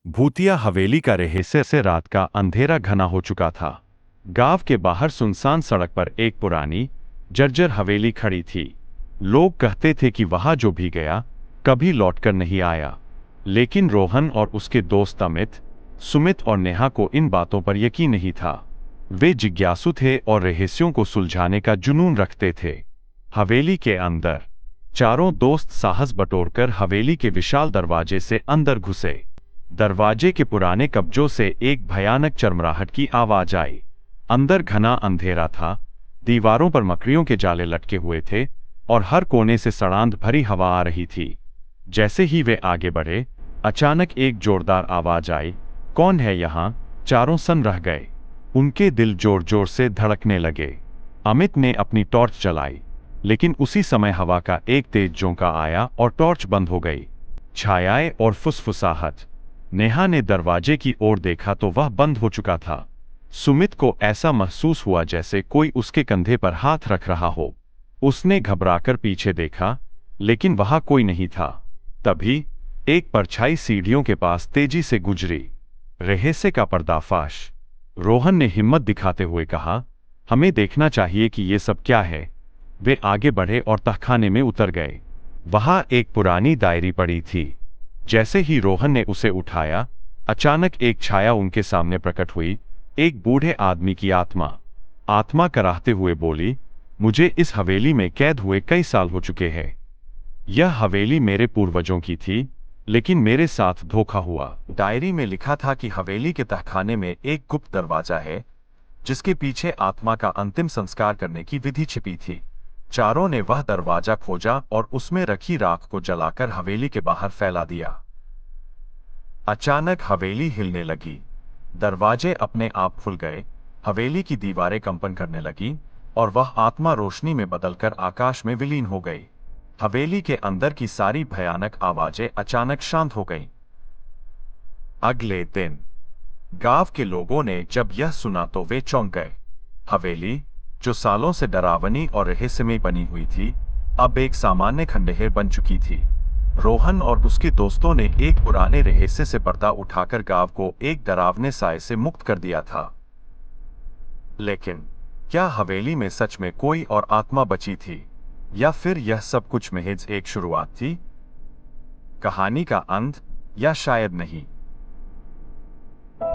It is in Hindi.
भूतिया हवेली का रहस्य से रात का अंधेरा घना हो चुका था। गांव के बाहर सुनसान सड़क पर एक पुरानी जर्जर हवेली खड़ी थी। लोग कहते थे कि वहां जो भी गया कभी लौटकर नहीं आया। लेकिन रोहन और उसके दोस्त अमित, सुमित और नेहा को इन बातों पर यकीन नहीं था। वे जिज्ञासु थे और रहस्यों को सुलझाने का जुनून रखते थे। हवेली के अंदर चारों दोस्त साहस बटोरकर हवेली के विशाल दरवाजे से अंदर घुसे। दरवाजे के पुराने कब्जों से एक भयानक चरमराहट की आवाज आई। अंदर घना अंधेरा था, दीवारों पर मकड़ियों के जाले लटके हुए थे और हर कोने से सड़ांध भरी हवा आ रही थी। जैसे ही वे आगे बढ़े, अचानक एक जोरदार आवाज आई, कौन है यहाँ? चारों सन्न रह गए। उनके दिल जोर जोर से धड़कने लगे। अमित ने अपनी टॉर्च जलाई, लेकिन उसी समय हवा का एक तेज झोंका आया और टॉर्च बंद हो गई। छायाएं और फुसफुसाहट। नेहा ने दरवाजे की ओर देखा तो वह बंद हो चुका था। सुमित को ऐसा महसूस हुआ जैसे कोई उसके कंधे पर हाथ रख रहा हो। उसने घबराकर पीछे देखा, लेकिन वहां कोई नहीं था। तभी एक परछाई सीढ़ियों के पास तेजी से गुजरी। रहस्य का पर्दाफाश। रोहन ने हिम्मत दिखाते हुए कहा, हमें देखना चाहिए कि ये सब क्या है। वे आगे बढ़े और तहखाने में उतर गए। वहां एक पुरानी डायरी पड़ी थी। जैसे ही रोहन ने उसे उठाया, अचानक एक छाया उनके सामने प्रकट हुई, एक बूढ़े आदमी की आत्मा। आत्मा कराहते हुए बोली, मुझे इस हवेली में कैद हुए कई साल हो चुके हैं। यह हवेली मेरे पूर्वजों की थी, लेकिन मेरे साथ धोखा हुआ। डायरी में लिखा था कि हवेली के तहखाने में एक गुप्त दरवाजा है, जिसके पीछे आत्मा का अंतिम संस्कार करने की विधि छिपी थी। चारों ने वह दरवाजा खोजा और उसमें रखी राख को जलाकर हवेली के बाहर फैला दिया। अचानक हवेली हिलने लगी। दरवाजे अपने आप खुल गए, हवेली की दीवारें कंपन करने लगी और वह आत्मा रोशनी में बदलकर आकाश में विलीन हो गई। हवेली के अंदर की सारी भयानक आवाजें अचानक शांत हो गईं। अगले दिन गांव के लोगों ने जब यह सुना तो वे चौंक गए। हवेली, जो सालों से डरावनी और रहस्यमय बनी हुई थी, अब एक सामान्य खंडहर बन चुकी थी। रोहन और उसके दोस्तों ने एक पुराने रहस्य से पर्दा उठाकर गांव को एक डरावने साए से मुक्त कर दिया था। लेकिन क्या हवेली में सच में कोई और आत्मा बची थी, या फिर यह सब कुछ महज एक शुरुआत थी? कहानी का अंत, या शायद नहीं।